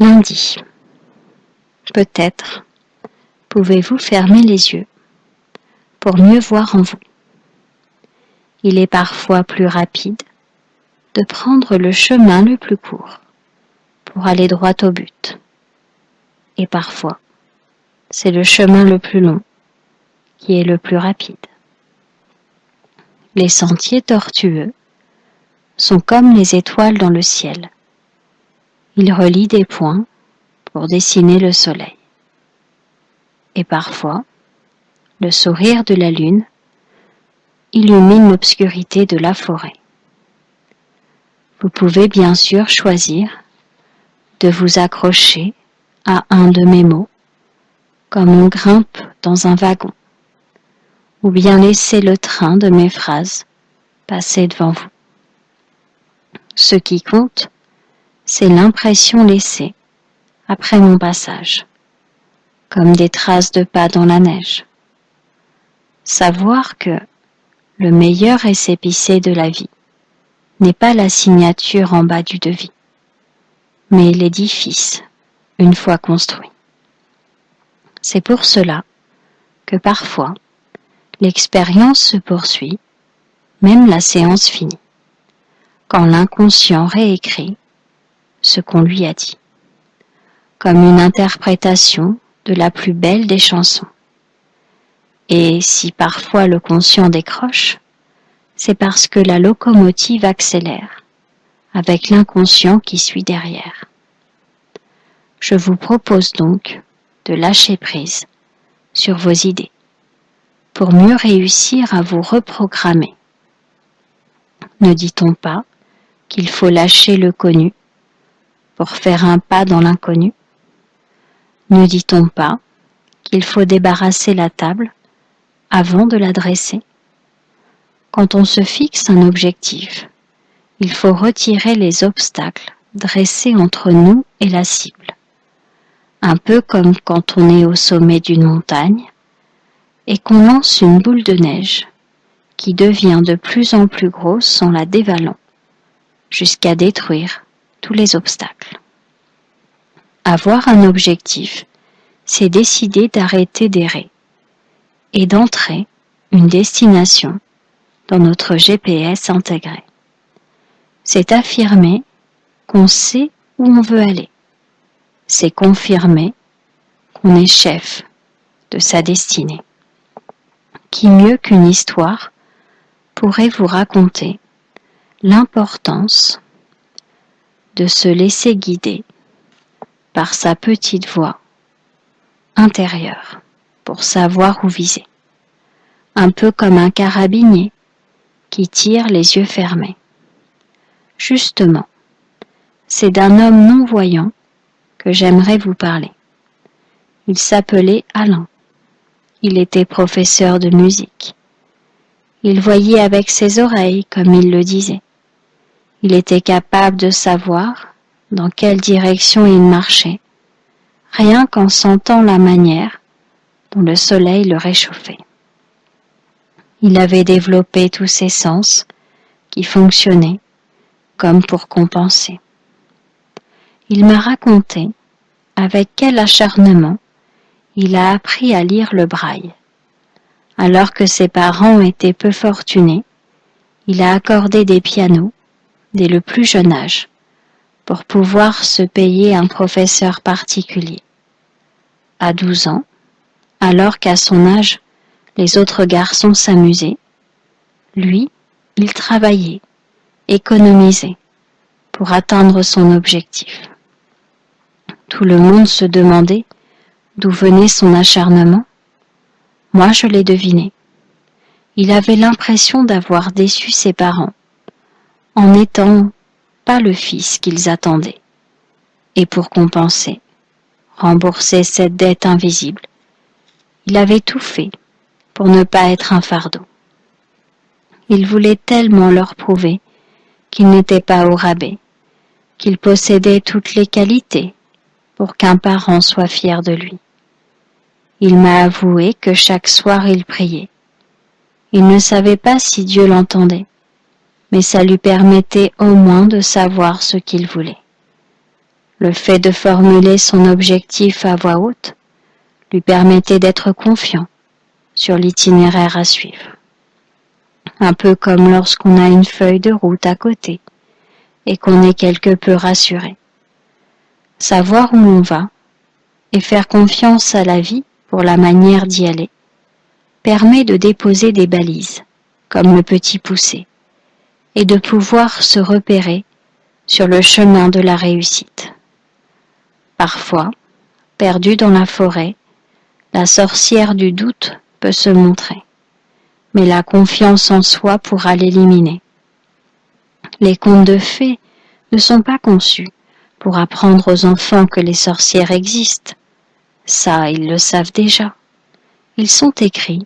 Lundi. Peut-être pouvez-vous fermer les yeux pour mieux voir en vous. Il est parfois plus rapide de prendre le chemin le plus court pour aller droit au but. Et parfois, c'est le chemin le plus long qui est le plus rapide. Les sentiers tortueux sont comme les étoiles dans le ciel. Ils relient des points pour dessiner le soleil. Et parfois, le sourire de la lune illumine l'obscurité de la forêt. Vous pouvez bien sûr choisir de vous accrocher à un de mes mots, comme on grimpe dans un wagon, ou bien laisser le train de mes phrases passer devant vous. Ce qui compte, c'est l'impression laissée après mon passage, comme des traces de pas dans la neige. Savoir que le meilleur récépissé de la vie n'est pas la signature en bas du devis, mais l'édifice une fois construit. C'est pour cela que parfois l'expérience se poursuit, même la séance finie, quand l'inconscient réécrit ce qu'on lui a dit, comme une interprétation de la plus belle des chansons. Et si parfois le conscient décroche, c'est parce que la locomotive accélère, avec l'inconscient qui suit derrière. Je vous propose donc de lâcher prise sur vos idées, pour mieux réussir à vous reprogrammer. Ne dit-on pas qu'il faut lâcher le connu pour faire un pas dans l'inconnu? Ne dit-on pas qu'il faut débarrasser la table avant de la dresser? Quand on se fixe un objectif, il faut retirer les obstacles dressés entre nous et la cible. Un peu comme quand on est au sommet d'une montagne et qu'on lance une boule de neige qui devient de plus en plus grosse en la dévalant, jusqu'à détruire tous les obstacles. Avoir un objectif, c'est décider d'arrêter d'errer et d'entrer une destination dans notre GPS intégré. C'est affirmer qu'on sait où on veut aller. C'est confirmer qu'on est chef de sa destinée. Qui mieux qu'une histoire pourrait vous raconter l'importance de se laisser guider par sa petite voix intérieure pour savoir où viser, un peu comme un carabinier qui tire les yeux fermés. Justement, c'est d'un homme non-voyant que j'aimerais vous parler. Il s'appelait Alain. Il était professeur de musique. Il voyait avec ses oreilles, comme il le disait. Il était capable de savoir dans quelle direction il marchait, rien qu'en sentant la manière dont le soleil le réchauffait. Il avait développé tous ses sens qui fonctionnaient comme pour compenser. Il m'a raconté avec quel acharnement il a appris à lire le braille. Alors que ses parents étaient peu fortunés, il a accordé des pianos dès le plus jeune âge pour pouvoir se payer un professeur particulier. À 12 ans, alors qu'à son âge, les autres garçons s'amusaient, lui, il travaillait, économisait pour atteindre son objectif. Tout le monde se demandait d'où venait son acharnement. Moi, je l'ai deviné. Il avait l'impression d'avoir déçu ses parents, en n'étant pas le fils qu'ils attendaient. Et pour compenser, rembourser cette dette invisible, il avait tout fait pour ne pas être un fardeau. Il voulait tellement leur prouver qu'il n'était pas au rabais, qu'il possédait toutes les qualités pour qu'un parent soit fier de lui. Il m'a avoué que chaque soir il priait. Il ne savait pas si Dieu l'entendait, mais ça lui permettait au moins de savoir ce qu'il voulait. Le fait de formuler son objectif à voix haute lui permettait d'être confiant sur l'itinéraire à suivre. Un peu comme lorsqu'on a une feuille de route à côté et qu'on est quelque peu rassuré. Savoir où l'on va et faire confiance à la vie pour la manière d'y aller permet de déposer des balises, comme le petit poussé, et de pouvoir se repérer sur le chemin de la réussite. Parfois, perdue dans la forêt, la sorcière du doute peut se montrer, mais la confiance en soi pourra l'éliminer. Les contes de fées ne sont pas conçus pour apprendre aux enfants que les sorcières existent. Ça, ils le savent déjà. Ils sont écrits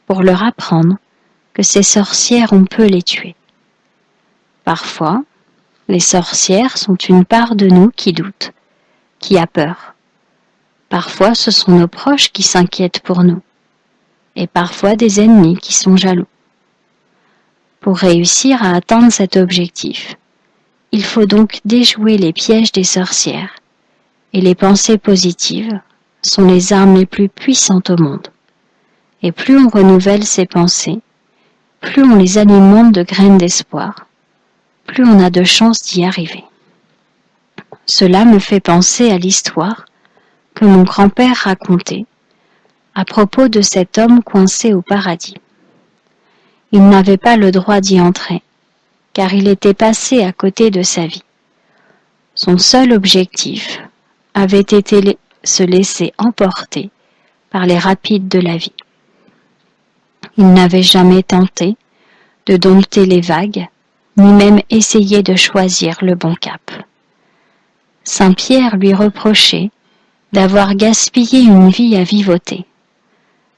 pour leur apprendre que ces sorcières, on peut les tuer. Parfois, les sorcières sont une part de nous qui doute, qui a peur. Parfois, ce sont nos proches qui s'inquiètent pour nous, et parfois des ennemis qui sont jaloux. Pour réussir à atteindre cet objectif, il faut donc déjouer les pièges des sorcières, et les pensées positives sont les armes les plus puissantes au monde. Et plus on renouvelle ces pensées, plus on les alimente de graines d'espoir, plus on a de chances d'y arriver. Cela me fait penser à l'histoire que mon grand-père racontait à propos de cet homme coincé au paradis. Il n'avait pas le droit d'y entrer, car il était passé à côté de sa vie. Son seul objectif avait été se laisser emporter par les rapides de la vie. Il n'avait jamais tenté de dompter les vagues, ni même essayé de choisir le bon cap. Saint Pierre lui reprochait d'avoir gaspillé une vie à vivoter,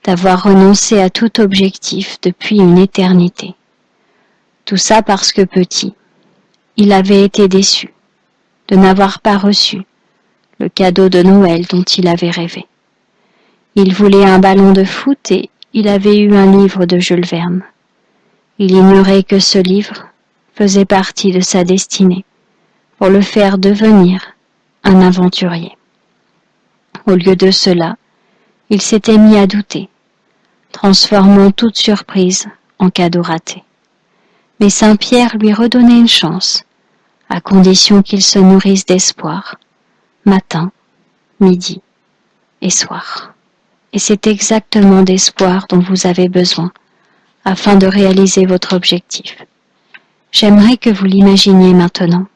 d'avoir renoncé à tout objectif depuis une éternité. Tout ça parce que petit, il avait été déçu de n'avoir pas reçu le cadeau de Noël dont il avait rêvé. Il voulait un ballon de foot et il avait eu un livre de Jules Verne. Il ignorait que ce livre faisait partie de sa destinée pour le faire devenir un aventurier. Au lieu de cela, il s'était mis à douter, transformant toute surprise en cadeau raté. Mais Saint Pierre lui redonnait une chance, à condition qu'il se nourrisse d'espoir, matin, midi et soir. Et c'est exactement d'espoir dont vous avez besoin afin de réaliser votre objectif. J'aimerais que vous l'imaginiez maintenant,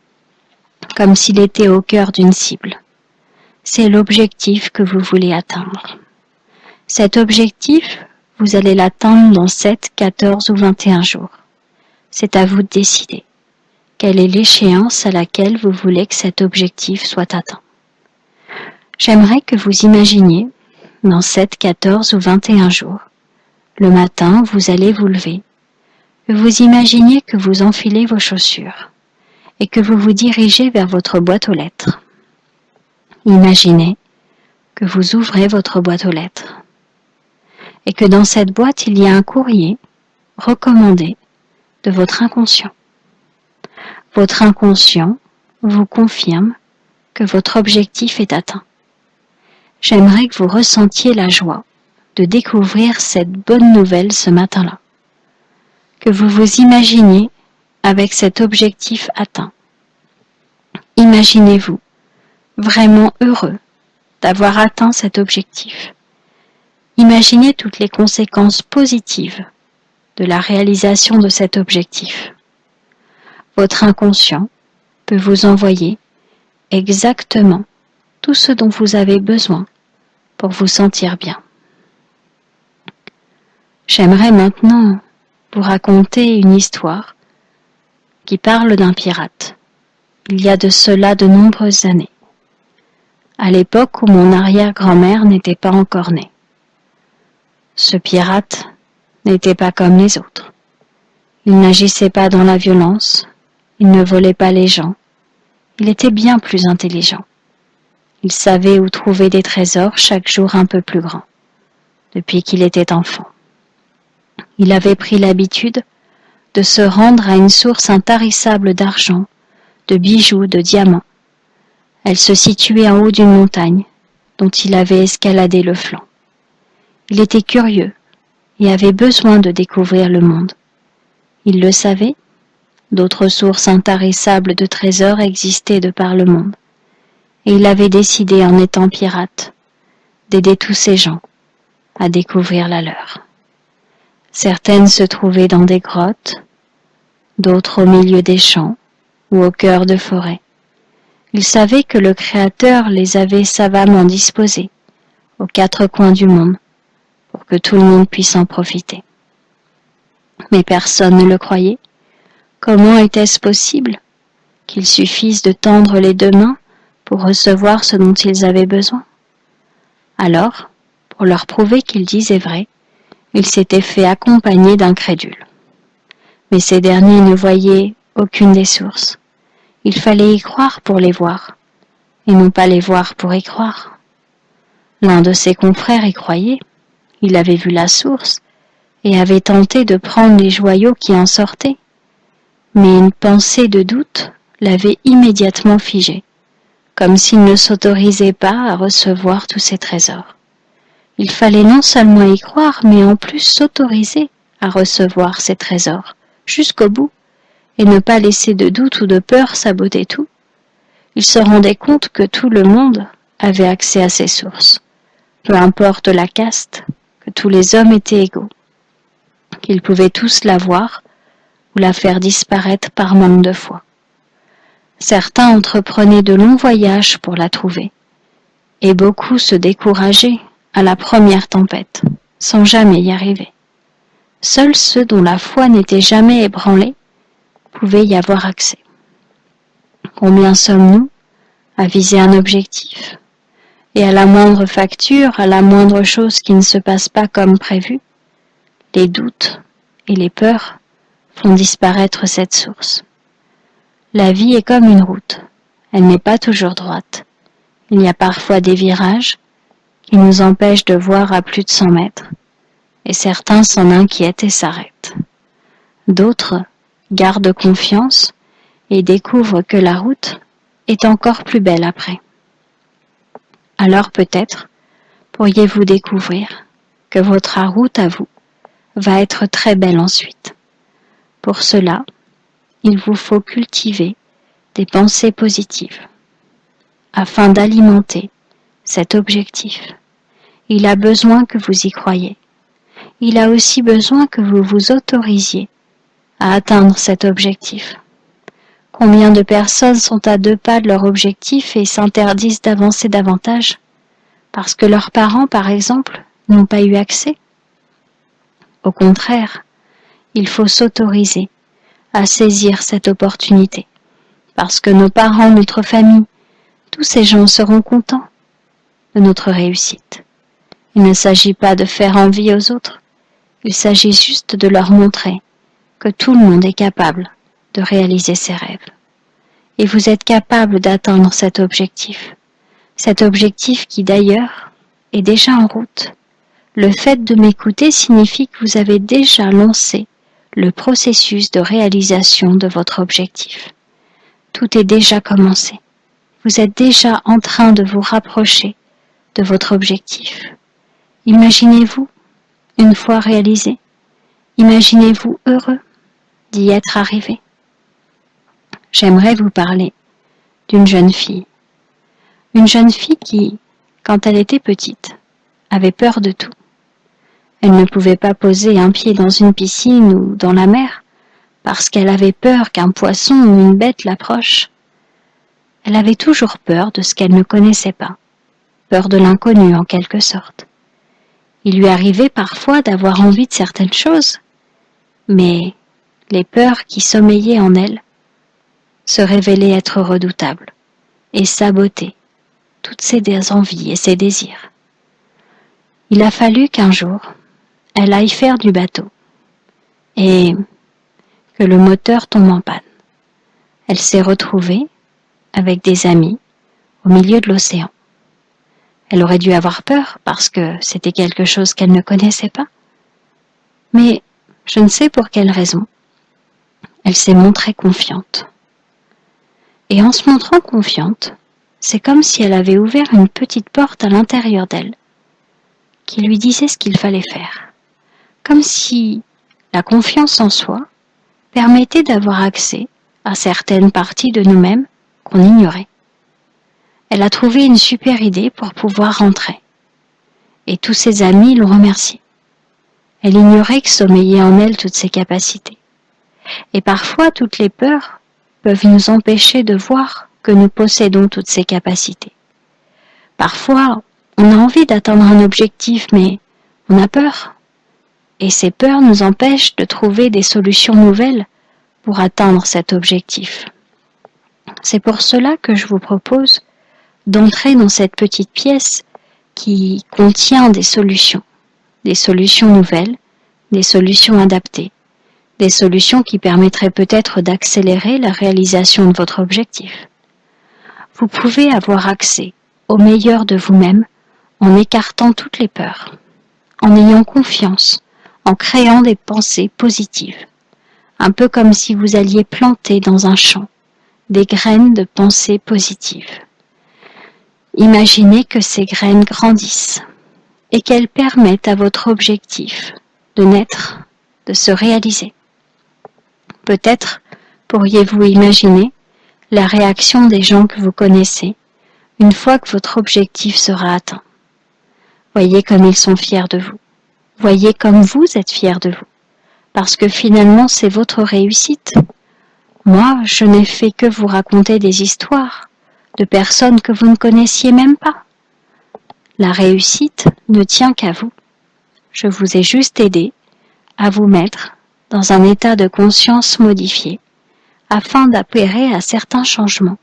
comme s'il était au cœur d'une cible. C'est l'objectif que vous voulez atteindre. Cet objectif, vous allez l'atteindre dans 7, 14 ou 21 jours. C'est à vous de décider. Quelle est l'échéance à laquelle vous voulez que cet objectif soit atteint? J'aimerais que vous imaginiez, dans 7, 14 ou 21 jours, le matin, vous allez vous lever, que vous imaginez que vous enfilez vos chaussures et que vous vous dirigez vers votre boîte aux lettres. Imaginez que vous ouvrez votre boîte aux lettres et que dans cette boîte, il y a un courrier recommandé de votre inconscient. Votre inconscient vous confirme que votre objectif est atteint. J'aimerais que vous ressentiez la joie de découvrir cette bonne nouvelle ce matin-là, que vous vous imaginiez avec cet objectif atteint. Imaginez-vous vraiment heureux d'avoir atteint cet objectif. Imaginez toutes les conséquences positives de la réalisation de cet objectif. Votre inconscient peut vous envoyer exactement tout ce dont vous avez besoin pour vous sentir bien. J'aimerais maintenant vous raconter une histoire qui parle d'un pirate. Il y a de cela de nombreuses années, à l'époque où mon arrière-grand-mère n'était pas encore née. Ce pirate n'était pas comme les autres. Il n'agissait pas dans la violence, il ne volait pas les gens, il était bien plus intelligent. Il savait où trouver des trésors chaque jour un peu plus grands, depuis qu'il était enfant. Il avait pris l'habitude de se rendre à une source intarissable d'argent, de bijoux, de diamants. Elle se situait en haut d'une montagne, dont il avait escaladé le flanc. Il était curieux et avait besoin de découvrir le monde. Il le savait, d'autres sources intarissables de trésors existaient de par le monde, et il avait décidé, en étant pirate, d'aider tous ces gens à découvrir la leur. Certaines se trouvaient dans des grottes, d'autres au milieu des champs ou au cœur de forêts. Il savait que le Créateur les avait savamment disposées aux quatre coins du monde pour que tout le monde puisse en profiter. Mais personne ne le croyait. Comment était-ce possible qu'il suffise de tendre les deux mains pour recevoir ce dont ils avaient besoin? Alors, pour leur prouver qu'il disait vrai, il s'était fait accompagner d'incrédules. Mais ces derniers ne voyaient aucune des sources. Il fallait y croire pour les voir, et non pas les voir pour y croire. L'un de ses confrères y croyait, il avait vu la source, et avait tenté de prendre les joyaux qui en sortaient. Mais une pensée de doute l'avait immédiatement figé, comme s'il ne s'autorisait pas à recevoir tous ces trésors. Il fallait non seulement y croire, mais en plus s'autoriser à recevoir ces trésors, jusqu'au bout, et ne pas laisser de doute ou de peur saboter tout. Il se rendait compte que tout le monde avait accès à ces sources, peu importe la caste, que tous les hommes étaient égaux, qu'ils pouvaient tous la voir ou la faire disparaître par manque de foi. Certains entreprenaient de longs voyages pour la trouver, et beaucoup se décourageaient à la première tempête, sans jamais y arriver. Seuls ceux dont la foi n'était jamais ébranlée pouvaient y avoir accès. Combien sommes-nous à viser un objectif, et à la moindre facture, à la moindre chose qui ne se passe pas comme prévu, les doutes et les peurs font disparaître cette source. La vie est comme une route, elle n'est pas toujours droite. Il y a parfois des virages qui nous empêchent de voir à plus de 100 mètres, et certains s'en inquiètent et s'arrêtent. D'autres gardent confiance et découvrent que la route est encore plus belle après. Alors peut-être pourriez-vous découvrir que votre route à vous va être très belle ensuite. Pour cela, il vous faut cultiver des pensées positives afin d'alimenter cet objectif. Il a besoin que vous y croyiez. Il a aussi besoin que vous vous autorisiez à atteindre cet objectif. Combien de personnes sont à 2 pas de leur objectif et s'interdisent d'avancer davantage parce que leurs parents, par exemple, n'ont pas eu accès? Au contraire, il faut s'autoriser à saisir cette opportunité parce que nos parents, notre famille, tous ces gens seront contents de notre réussite. Il ne s'agit pas de faire envie aux autres, il s'agit juste de leur montrer que tout le monde est capable de réaliser ses rêves. Et vous êtes capable d'atteindre cet objectif qui d'ailleurs est déjà en route. Le fait de m'écouter signifie que vous avez déjà lancé le processus de réalisation de votre objectif. Tout est déjà commencé. Vous êtes déjà en train de vous rapprocher de votre objectif. Imaginez-vous, une fois réalisé, imaginez-vous heureux d'y être arrivé. J'aimerais vous parler d'une jeune fille. Une jeune fille qui, quand elle était petite, avait peur de tout. Elle ne pouvait pas poser un pied dans une piscine ou dans la mer parce qu'elle avait peur qu'un poisson ou une bête l'approche. Elle avait toujours peur de ce qu'elle ne connaissait pas, peur de l'inconnu en quelque sorte. Il lui arrivait parfois d'avoir envie de certaines choses, mais les peurs qui sommeillaient en elle se révélaient être redoutables et sabotaient toutes ses envies et ses désirs. Il a fallu qu'un jour, elle aille faire du bateau et que le moteur tombe en panne. Elle s'est retrouvée avec des amis au milieu de l'océan. Elle aurait dû avoir peur parce que c'était quelque chose qu'elle ne connaissait pas. Mais je ne sais pour quelle raison, elle s'est montrée confiante. Et en se montrant confiante, c'est comme si elle avait ouvert une petite porte à l'intérieur d'elle, qui lui disait ce qu'il fallait faire. Comme si la confiance en soi permettait d'avoir accès à certaines parties de nous-mêmes qu'on ignorait. Elle a trouvé une super idée pour pouvoir rentrer. Et tous ses amis l'ont remerciée. Elle ignorait que sommeillaient en elle toutes ses capacités. Et parfois, toutes les peurs peuvent nous empêcher de voir que nous possédons toutes ces capacités. Parfois, on a envie d'atteindre un objectif, mais on a peur. Et ces peurs nous empêchent de trouver des solutions nouvelles pour atteindre cet objectif. C'est pour cela que je vous propose d'entrer dans cette petite pièce qui contient des solutions nouvelles, des solutions adaptées, des solutions qui permettraient peut-être d'accélérer la réalisation de votre objectif. Vous pouvez avoir accès au meilleur de vous-même en écartant toutes les peurs, en ayant confiance, en créant des pensées positives, un peu comme si vous alliez planter dans un champ des graines de pensées positives. Imaginez que ces graines grandissent et qu'elles permettent à votre objectif de naître, de se réaliser. Peut-être pourriez-vous imaginer la réaction des gens que vous connaissez une fois que votre objectif sera atteint. Voyez comme ils sont fiers de vous. Voyez comme vous êtes fiers de vous. Parce que finalement, c'est votre réussite. Moi, je n'ai fait que vous raconter des histoires de personnes que vous ne connaissiez même pas. La réussite ne tient qu'à vous. Je vous ai juste aidé à vous mettre dans un état de conscience modifié afin d'opérer à certains changements,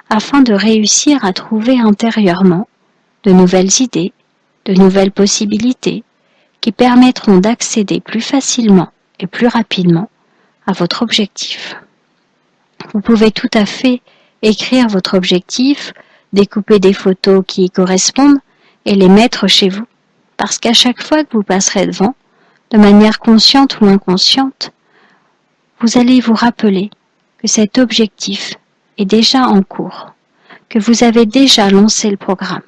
afin de réussir à trouver intérieurement de nouvelles idées, de nouvelles possibilités qui permettront d'accéder plus facilement et plus rapidement à votre objectif. Vous pouvez tout à fait écrire votre objectif, découper des photos qui y correspondent et les mettre chez vous, parce qu'à chaque fois que vous passerez devant, de manière consciente ou inconsciente, vous allez vous rappeler que cet objectif est déjà en cours, que vous avez déjà lancé le programme,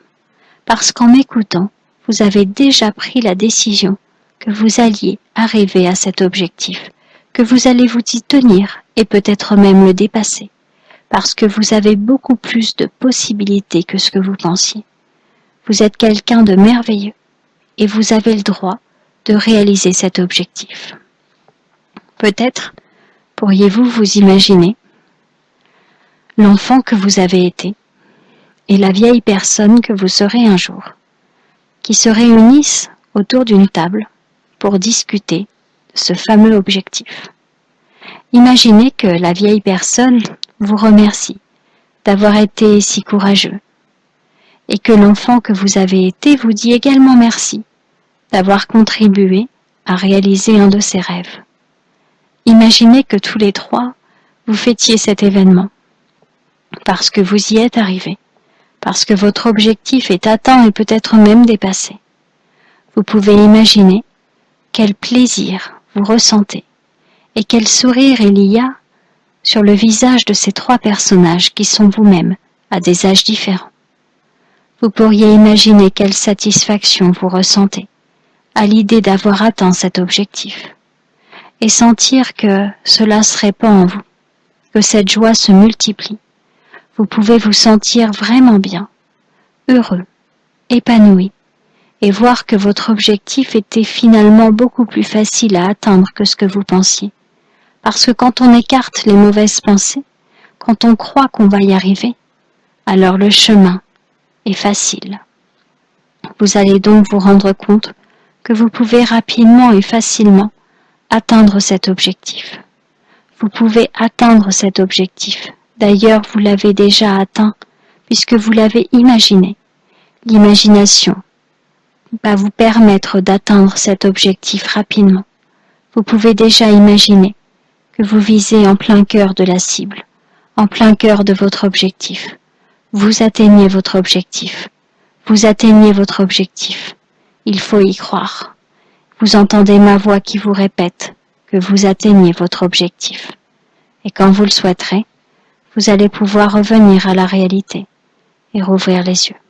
parce qu'en m'écoutant, vous avez déjà pris la décision que vous alliez arriver à cet objectif, que vous allez vous y tenir et peut-être même le dépasser, parce que vous avez beaucoup plus de possibilités que ce que vous pensiez. Vous êtes quelqu'un de merveilleux et vous avez le droit de réaliser cet objectif. Peut-être pourriez-vous vous imaginer l'enfant que vous avez été et la vieille personne que vous serez un jour, qui se réunissent autour d'une table pour discuter de ce fameux objectif. Imaginez que la vieille personne vous remercie d'avoir été si courageux et que l'enfant que vous avez été vous dit également merci d'avoir contribué à réaliser un de ses rêves. Imaginez que tous les trois vous fêtiez cet événement parce que vous y êtes arrivé, parce que votre objectif est atteint et peut-être même dépassé. Vous pouvez imaginer quel plaisir vous ressentez et quel sourire il y a sur le visage de ces trois personnages qui sont vous-même à des âges différents. Vous pourriez imaginer quelle satisfaction vous ressentez à l'idée d'avoir atteint cet objectif et sentir que cela se répand en vous, que cette joie se multiplie. Vous pouvez vous sentir vraiment bien, heureux, épanoui et voir que votre objectif était finalement beaucoup plus facile à atteindre que ce que vous pensiez. Parce que quand on écarte les mauvaises pensées, quand on croit qu'on va y arriver, alors le chemin est facile. Vous allez donc vous rendre compte que vous pouvez rapidement et facilement atteindre cet objectif. Vous pouvez atteindre cet objectif. D'ailleurs, vous l'avez déjà atteint puisque vous l'avez imaginé. L'imagination va vous permettre d'atteindre cet objectif rapidement. Vous pouvez déjà imaginer que vous visez en plein cœur de la cible, en plein cœur de votre objectif. Vous atteignez votre objectif. Vous atteignez votre objectif. Il faut y croire. Vous entendez ma voix qui vous répète que vous atteignez votre objectif. Et quand vous le souhaiterez, vous allez pouvoir revenir à la réalité et rouvrir les yeux.